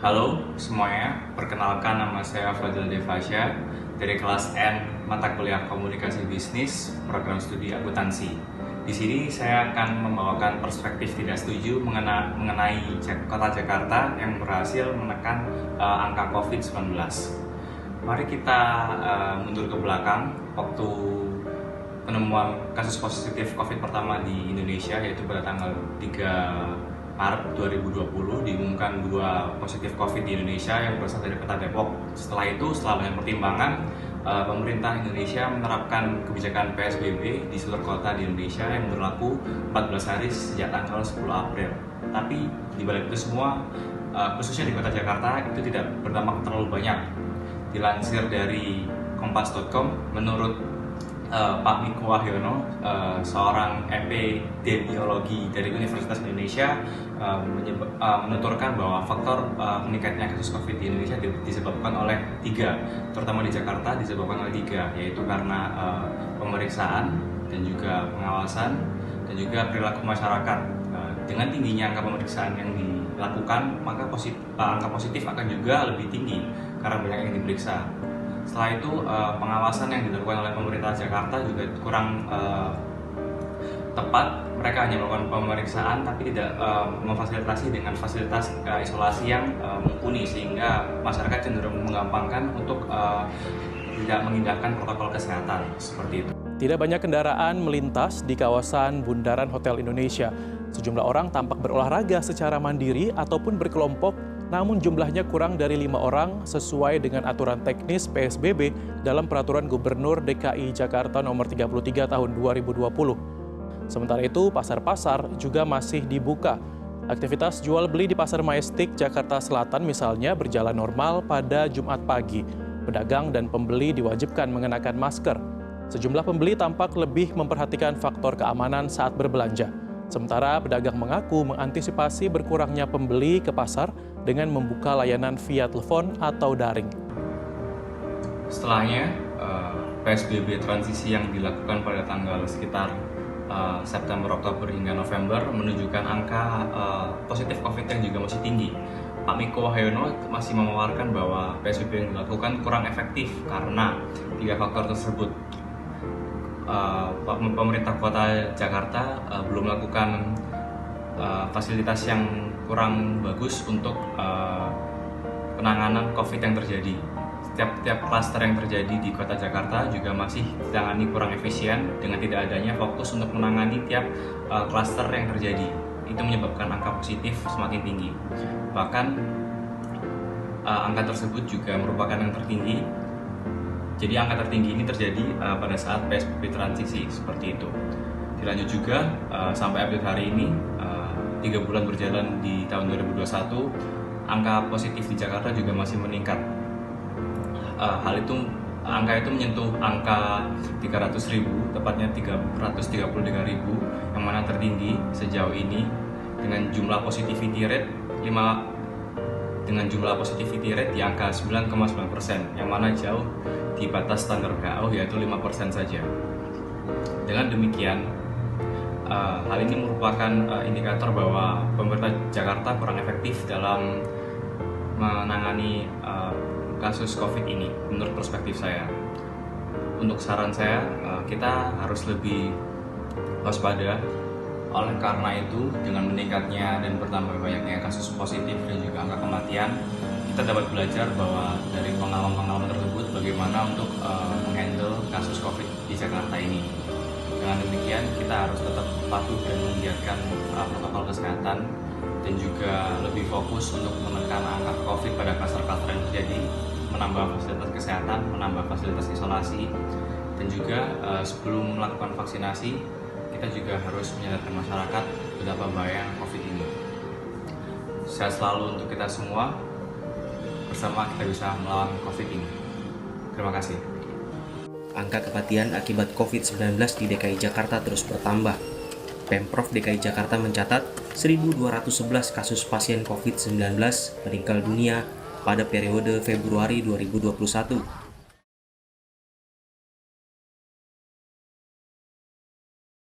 Halo semuanya, perkenalkan nama saya Fadil Devasya dari kelas N mata kuliah Komunikasi Bisnis, program studi akuntansi. Di sini saya akan membawakan perspektif tidak setuju mengenai Kota Jakarta yang berhasil menekan angka COVID-19. Mari kita mundur ke belakang waktu penemuan kasus positif COVID pertama di Indonesia, yaitu pada tanggal 3 Maret 2020 diumumkan 2 positif COVID di Indonesia yang berasal dari Kota Depok. Setelah itu, setelah banyak pertimbangan, pemerintah Indonesia menerapkan kebijakan PSBB di seluruh kota di Indonesia yang berlaku 14 hari sejak tanggal 10 April. Tapi di balik itu semua, khususnya di Kota Jakarta, itu tidak berdampak terlalu banyak. Dilansir dari kompas.com, menurut Pak Miko Wahyono, seorang epidemiologi dari Universitas Indonesia, menuturkan bahwa faktor meningkatnya kasus COVID di Indonesia disebabkan oleh 3, terutama di Jakarta disebabkan oleh 3, yaitu karena pemeriksaan dan juga pengawasan dan juga perilaku masyarakat. Dengan tingginya angka pemeriksaan yang dilakukan, maka angka positif akan juga lebih tinggi karena banyak yang diperiksa. Setelah itu, pengawasan yang dilakukan oleh pemerintah Jakarta juga kurang tepat. Mereka hanya melakukan pemeriksaan tapi tidak memfasilitasi dengan fasilitas isolasi yang mumpuni, sehingga masyarakat cenderung menggampangkan untuk tidak mengindahkan protokol kesehatan seperti itu. Tidak banyak kendaraan melintas di kawasan Bundaran Hotel Indonesia. Sejumlah orang tampak berolahraga secara mandiri ataupun berkelompok, namun jumlahnya kurang dari 5 orang sesuai dengan aturan teknis PSBB dalam Peraturan Gubernur DKI Jakarta Nomor 33 Tahun 2020. Sementara itu, pasar-pasar juga masih dibuka. Aktivitas jual beli di Pasar Majestic Jakarta Selatan misalnya berjalan normal pada Jumat pagi. Pedagang dan pembeli diwajibkan mengenakan masker. Sejumlah pembeli tampak lebih memperhatikan faktor keamanan saat berbelanja. Sementara pedagang mengaku mengantisipasi berkurangnya pembeli ke pasar dengan membuka layanan via telepon atau daring. Setelahnya, PSBB transisi yang dilakukan pada tanggal sekitar September, Oktober hingga November menunjukkan angka positif COVID yang juga masih tinggi. Pak Miko Wahyono masih memaparkan bahwa PSBB yang dilakukan kurang efektif karena 3 faktor tersebut. Pemerintah Kota Jakarta belum melakukan fasilitas yang kurang bagus untuk penanganan COVID yang terjadi. Setiap klaster yang terjadi di Kota Jakarta juga masih ditangani kurang efisien dengan tidak adanya fokus untuk menangani tiap klaster yang terjadi. Itu menyebabkan angka positif semakin tinggi. Bahkan angka tersebut juga merupakan yang tertinggi. Jadi angka tertinggi ini terjadi pada saat PSBB transisi seperti itu. Dilanjut juga sampai update hari ini, 3 bulan berjalan di tahun 2021, angka positif di Jakarta juga masih meningkat. Angka itu menyentuh angka 300.000, tepatnya 333.000, yang mana tertinggi sejauh ini dengan jumlah positivity rate di angka 9,9%, yang mana jauh di batas standar WHO yaitu 5% saja. Dengan demikian, hal ini merupakan indikator bahwa pemerintah Jakarta kurang efektif dalam menangani kasus COVID ini, menurut perspektif saya. Untuk saran saya, kita harus lebih waspada. Oleh karena itu, dengan meningkatnya dan bertambah banyaknya kasus positif dan juga angka kematian, kita dapat belajar bahwa dari pengalaman-pengalaman tersebut bagaimana untuk menghandle kasus COVID di Jakarta ini. Dengan demikian, kita harus tetap patuh dan menggiatkan protokol kesehatan dan juga lebih fokus untuk menekan angka COVID pada klaster-klaster yang terjadi, menambah fasilitas kesehatan, menambah fasilitas isolasi, dan juga sebelum melakukan vaksinasi, kita juga harus menyadarkan masyarakat betapa bahaya COVID ini. Sehat selalu untuk kita semua. Bersama kita bisa melawan COVID ini. Terima kasih. Angka kematian akibat COVID-19 di DKI Jakarta terus bertambah. Pemprov DKI Jakarta mencatat 1.211 kasus pasien COVID-19 meninggal dunia pada periode Februari 2021